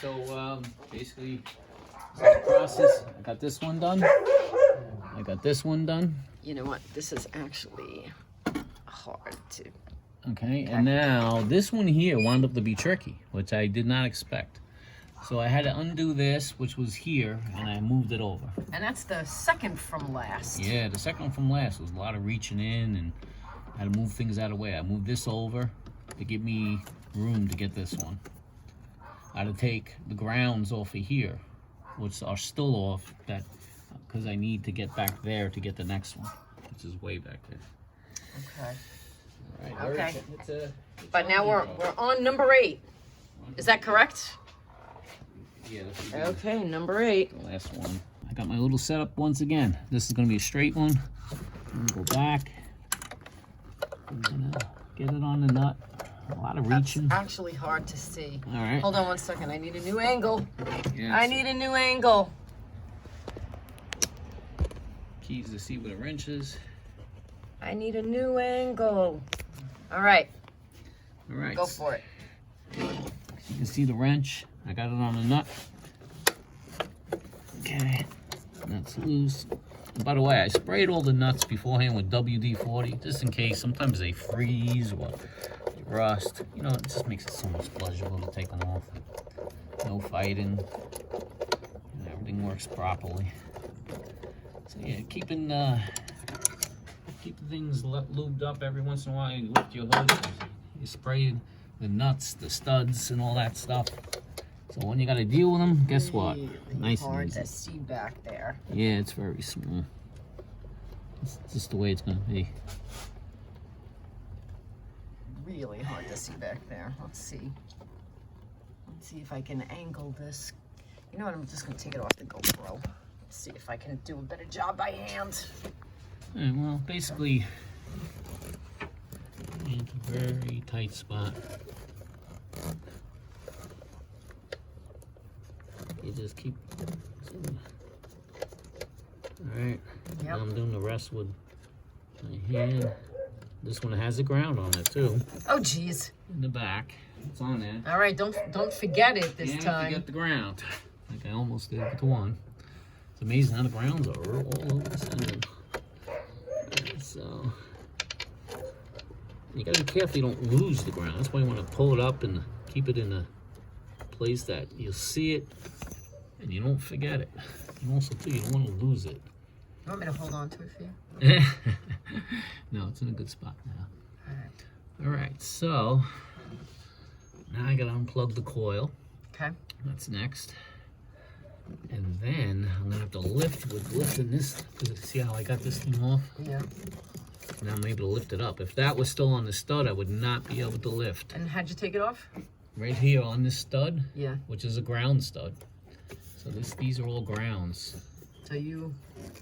So basically, the process. I got this one done. I got this one done. You know what? This is actually hard to. Okay, and now this one here wound up to be tricky, which I did not expect. So I had to undo this, which was here, and I moved it over. And that's the second from last. Yeah, the second one from last was a lot of reaching in, and I had to move things out of the way. I moved this over to give me room to get this one. I had to take the grounds off of here, which are still off, that because I need to get back there to get the next one, which is way back there. Okay. All right. Okay. It's But now we're on number 8. Is that correct? Yeah. Okay, number 8. The last one. I got my little setup once again. This is going to be a straight one. I'm going to go back. I'm going to get it on the nut. A lot of reaching. That's actually hard to see. All right. Hold on one second. I need a new angle. Yeah, I need a new angle. keys to see where the wrench is. I need a new angle. All right. All right. Go for it. You can see the wrench. I got it on the nut. Okay. Nuts loose. And by the way, I sprayed all the nuts beforehand with WD-40 just in case. Sometimes they freeze or they rust. You know, it just makes it so much pleasurable to take them off. No fighting. And everything works properly. So yeah, keeping things lubed up every once in a while. You lift your hood. You spray the nuts, the studs, and all that stuff. So when you got to deal with them, guess what? Really Nice and hard easy. to see back there. Yeah, it's very small. It's just the way it's going to be. Really hard to see back there. Let's see. Let's see if I can angle this. You know what? I'm just going to take it off the GoPro. Let's see if I can do a better job by hand. Yeah, well, basically, it's a very tight spot. You just keep. All right. Yep. Now I'm doing the rest with my hand. This one has a ground on it too. Oh, geez. In the back, it's on there. All right, don't forget it this Can't time. forget the ground. Like I almost did with the one. It's amazing how the grounds are all over the center. So you gotta be careful you don't lose the ground. That's why you want to pull it up and keep it in a place that you'll see it and you don't forget it. And also too, you don't want to lose it. You want me to hold on to it for you? No, it's in a good spot now. All right. All right, so now I gotta unplug the coil. Okay. That's next. And then I'm gonna have to lift with lifting this. See how I got this thing off? Yeah. Now I'm able to lift it up. If that was still on the stud, I would not be able to lift. And how'd you take it off? Right here on this stud, Yeah. which is a ground stud. So these are all grounds. So you.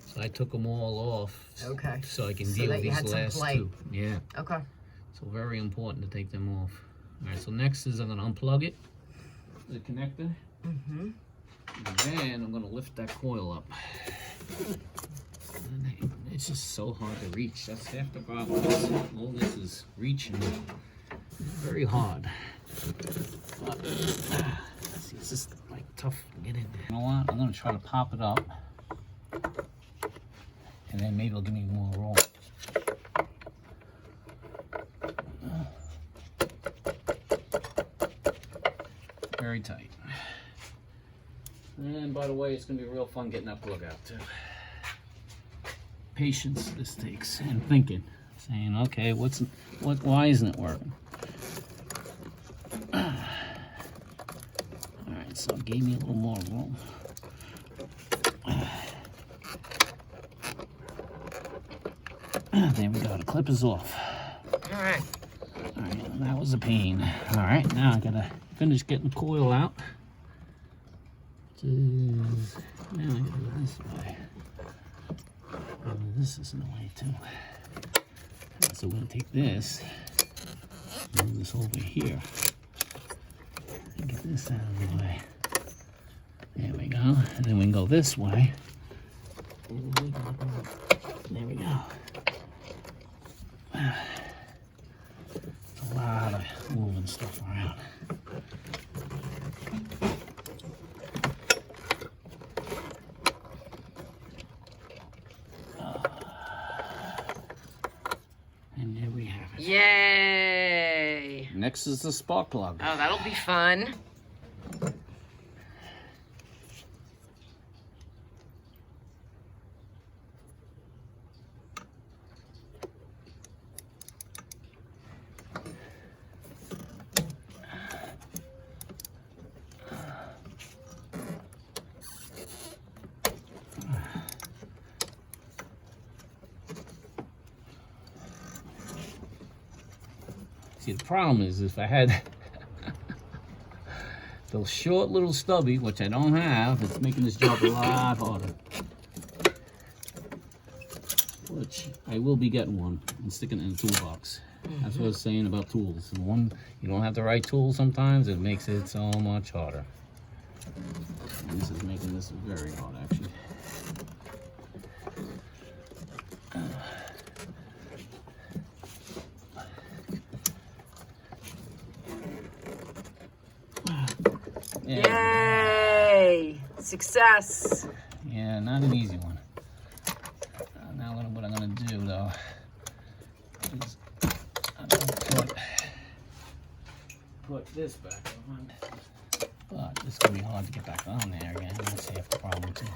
So I took them all off. Okay. So I can So deal that with you these had some last play. two. Yeah. Okay. So very important to take them off. All right. So next is I'm gonna unplug it, the connector. Mm-hmm. And then I'm gonna lift that coil up. And it's just so hard to reach. That's half the problem. All this is reaching very hard. But, see, it's just like tough to get in there. You know what? I'm gonna try to pop it up, and then maybe it'll give me more room. Very tight. And by the way, it's gonna be real fun getting that plug out too. Patience this takes, and thinking, saying, okay, why isn't it working? All right, so it gave me a little more room. There we go. The clip is off. All right. All right, that was a pain. All right, now I gotta finish getting the coil out. Now I gotta go this way. This is in the way too. So we're gonna take this, move this over here, and get this out of the way. There we go. And then we can go this way. There we go. It's a lot of moving stuff around. next is the spark plug. Oh, that'll be fun. See, the problem is if I had the short little stubby, which I don't have, it's making this job a lot harder. Which I will be getting one and sticking it in a toolbox. That's what I was saying about tools. And one, you don't have the right tool sometimes, it makes it so much harder. And this is making this very hard, actually. Yay! Success! Yeah, not an easy one. Now what I'm gonna do though is I'm gonna put this back on. But it's gonna be hard to get back on there again. That's half the problem too.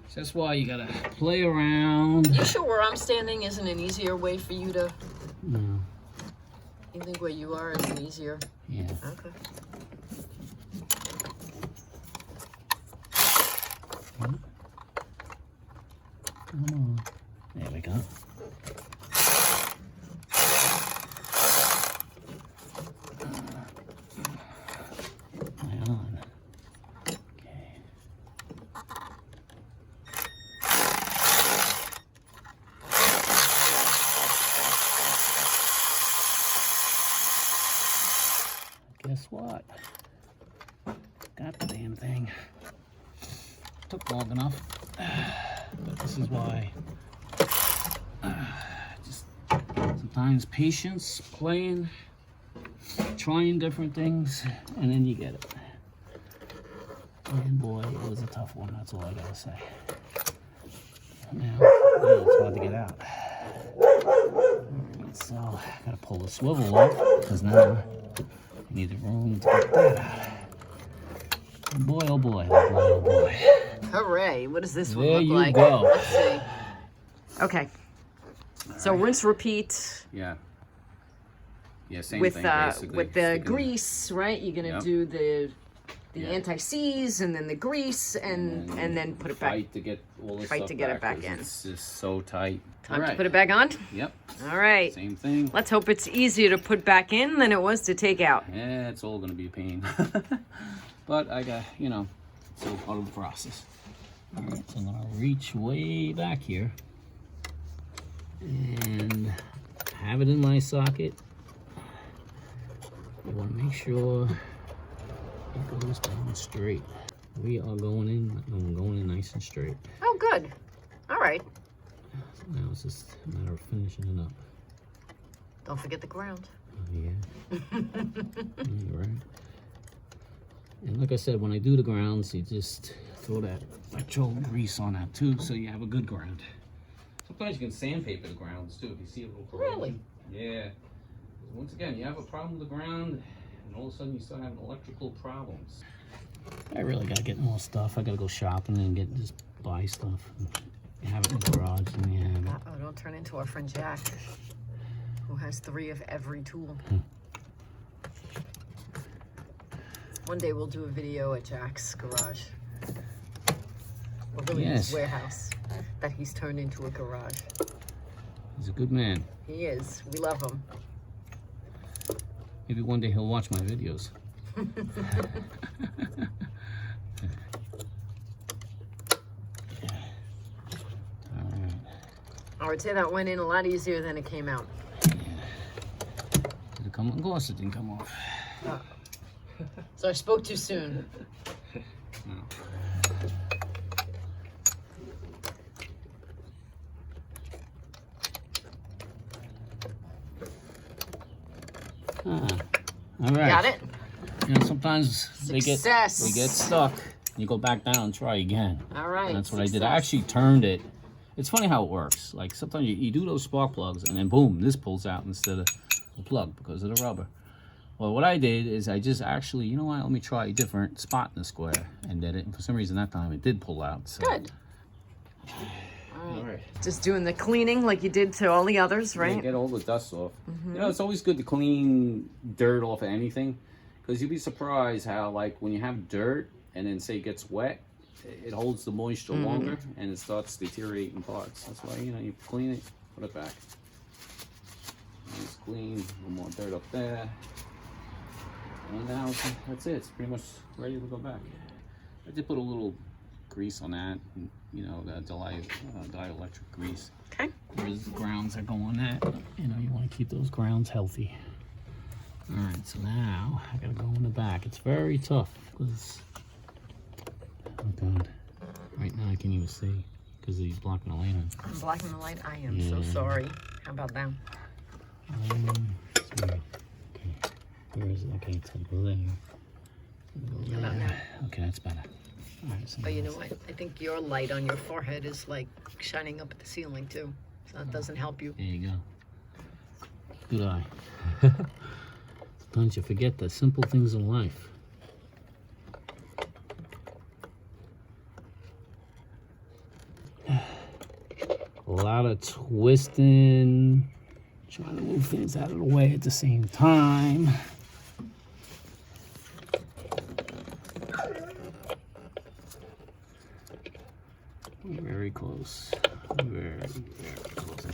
So that's why you gotta play around. You sure where I'm standing isn't an easier way for you to? No. You think where you are is easier? Yeah. Okay. Come on. There we go. Play on. Okay. Guess what? Got the damn thing. Took long enough, but this is why. Just sometimes patience, playing, trying different things, and then you get it. And boy, it was a tough one. That's all I gotta say. Now, it's hard to get out. Alright, so I gotta pull the swivel off because now I need the room to get that out. And boy, oh boy, oh boy, oh boy. Hooray! What does this one There look you like? go. Let's see. Okay. So rinse, repeat. Yeah. Yeah, same with thing basically. with the Sticking- grease, right? You're gonna Yep. do the Yeah. anti-seize and then the grease and then put it back. Fight to get all this Fight stuff to get it back 'cause in. It's just so tight. Time to put it back on. Yep. All right. Same thing. Let's hope it's easier to put back in than it was to take out. Yeah, it's all gonna be a pain. But I got, you know, it's all part of the process. All right, so I'm gonna reach way back here and have it in my socket. You want to make sure it goes down straight. We are going in, I'm going in nice and straight. Oh, good. All right. So now it's just a matter of finishing it up. Don't forget the ground. Oh, yeah. You're right. And like I said, when I do the grounds, you just throw that petrol grease on that too, so you have a good ground. Sometimes you can sandpaper the grounds too, if you see a little corrosion. Really? Yeah. Once again, you have a problem with the ground, and all of a sudden you start having electrical problems. I really gotta get more stuff. I gotta go shopping and just buy stuff. You have it in the garage, and you have it. Uh-oh, don't turn into our friend Jack, who has 3 of every tool. One day we'll do a video at Jack's garage. Or really his Yes. warehouse that he's turned into a garage. He's a good man. He is. We love him. Maybe one day he'll watch my videos. I would say that went in a lot easier than it came out. Did it come? Of course it didn't come off. So I spoke too soon. No. All right. Got it? You know, sometimes Success. they get stuck. You go back down and try again. All right. And that's what I did. success. I actually turned it It's funny how it works. Like sometimes you do those spark plugs and then boom, this pulls out instead of the plug because of the rubber. Well, what I did is I just actually, you know what, let me try a different spot in the square and did it. And for some reason that time it did pull out. So. Good. All right. Just doing the cleaning like you did to all the others, right? Yeah, get all the dust off. You know, it's always good to clean dirt off of anything because you'd be surprised how, like, when you have dirt and then say it gets wet, it holds the moisture longer and it starts deteriorating parts. That's why, you know, you clean it, put it back. Nice clean, a little more dirt up there. And now that's it. It's pretty much ready to go back. I did put a little grease on that, and, you know, the dielectric grease. Okay. There's the grounds that go on that. You know, you want to keep those grounds healthy. All right, so now I gotta go in the back. It's very tough because, oh God, right now I can't even see because he's blocking the light. I'm blocking the light. I am so sorry. How about that? Sorry. Okay, where is it? Okay, it's gonna go there. How about now? Okay, that's better. All right, so But you know what? I think your light on your forehead is like shining up at the ceiling too. So that doesn't help you. there you go. Good eye. Don't you forget the simple things in life. A lot of twisting, trying to move things out of the way at the same time. Very close. Very close.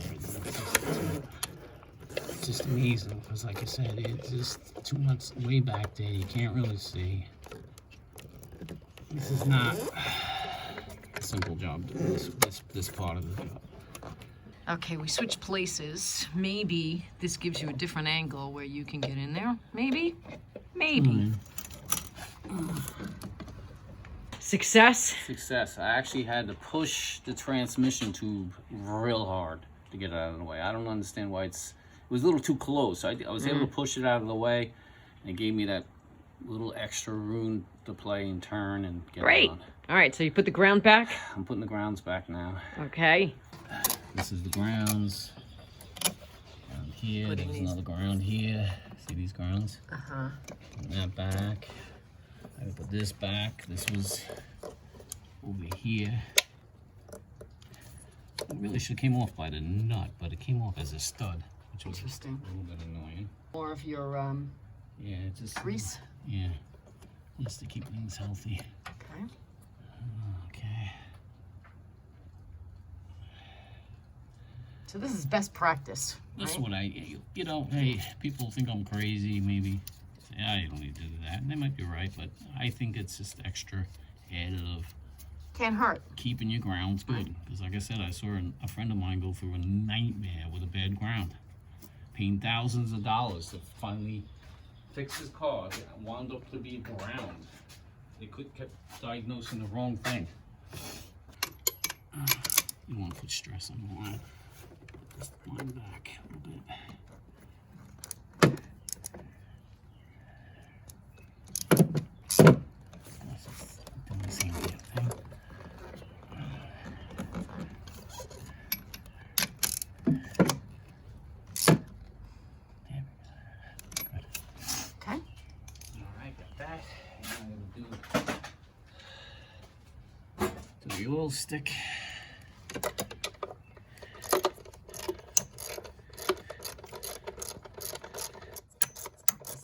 It's just amazing because, like I said, it's just too much way back there. You can't really see. This is not a simple job. This part of the job. Okay, we switch places. Maybe this gives you a different angle where you can get in there. Maybe. Maybe. Success? Success. I actually had to push the transmission tube real hard to get it out of the way. I don't understand why it was a little too close. I was able to push it out of the way, and it gave me that little extra room to play and turn and get Great. on. All right, so you put the ground back? I'm putting the grounds back now. Okay. This is the grounds. Down here, there's another ground here. See these grounds? Uh-huh. Putting that back. I gotta put this back. This was over here. It really should have came off by the nut, but it came off as a stud, which was Interesting. a little bit annoying. More of your Yeah, it's just grease? Yeah, just to keep things healthy. Okay. Okay. So this is best practice, That's right? what you know, hey, people think I'm crazy, maybe. Say, I don't need to do that. And they might be right, but I think it's just extra added of Can't hurt. keeping your grounds good. Because like I said, I saw a friend of mine go through a nightmare with a bad ground. Paying thousands of dollars to finally fix his car. It wound up to be ground. They kept diagnosing the wrong thing. You want to put stress on the line. Put this line back a little bit. Doing the same thing. Okay. Alright, got that. Now I'm gonna do the oil stick.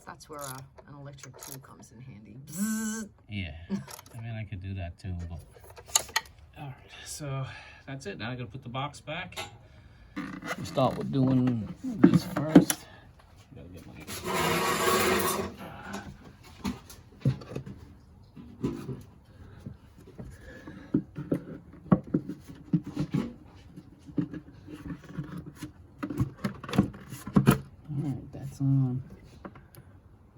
That's where an electric tool comes in handy. Bzzz. Yeah, I mean I could do that too, but alright, so that's it. Now I gotta put the box back. We start with doing this first. Gotta get my Alright, that's on.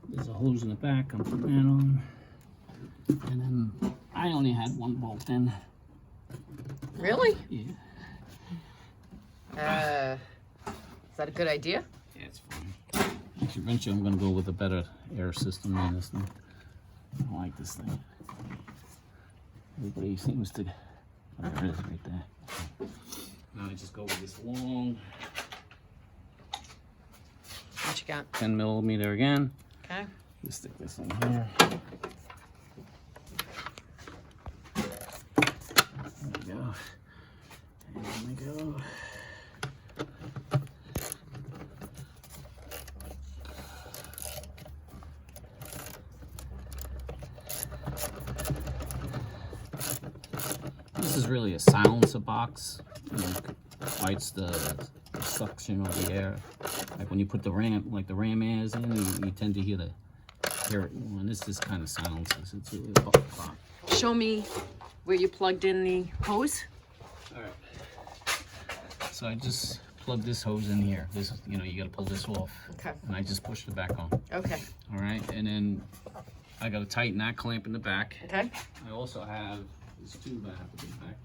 There's a hose in the back, I'm putting that on. And then I only had one bolt in. Really? Yeah. Is that a good idea? Yeah, it's fine. Actually, eventually I'm gonna go with a better air system than this thing. I don't like this thing. Everybody seems to. Oh, there it is right there. Now I just go with this long What you got? 10 millimeter again. Okay. Just stick this in here. There we go. And we go. This is really a silencer box. You know, fights the suction of the air. Like when you put the ram, like the ram airs in, you tend to hear it. And this just kind of silences. It's really a box. Show me where you plugged in the hose. All right. So I just plug this hose in here. This, you know, you got to pull this off. Okay. And I just pushed it back on. Okay. All right. And then I got to tighten that clamp in the back. Okay. I also have this tube I have to get back.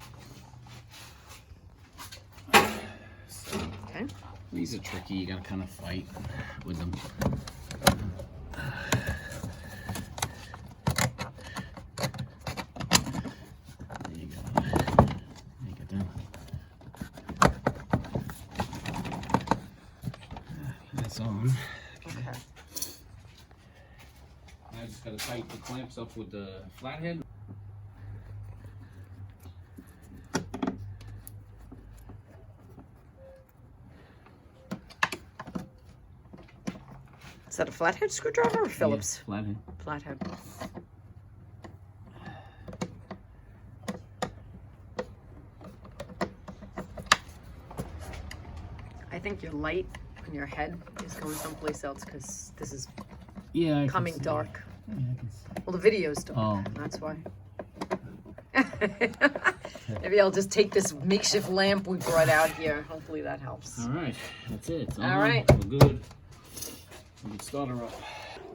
So, Okay. these are tricky. You got to kind of fight with them. There you go. There you go. That's on. Okay. I just gotta tighten the clamps up with the flathead. Is that a flathead screwdriver or Phillips? Yeah, flathead. Flathead. I think your light on your head is going someplace else because this is Yeah, coming dark. Yeah, I can see. Well, the video's dark. Oh. That's why. Maybe I'll just take this makeshift lamp we brought out here. Hopefully that helps. All right, that's it. It's All on. right. We're good. We can start her up.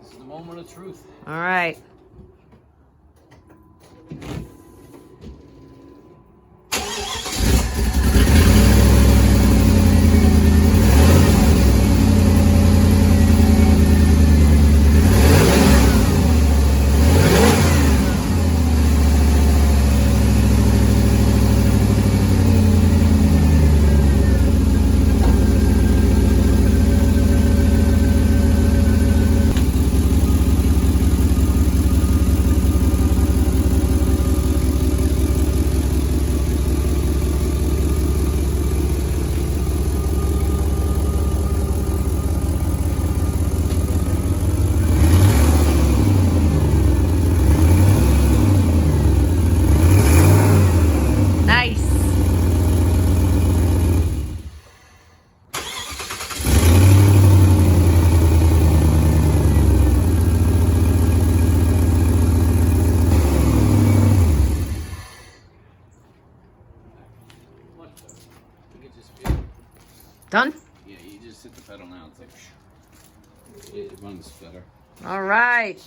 This is the moment of truth. All right. Nice. Much better. You can just feel. Done? Yeah, you just hit the pedal now. It's like it runs better. All right.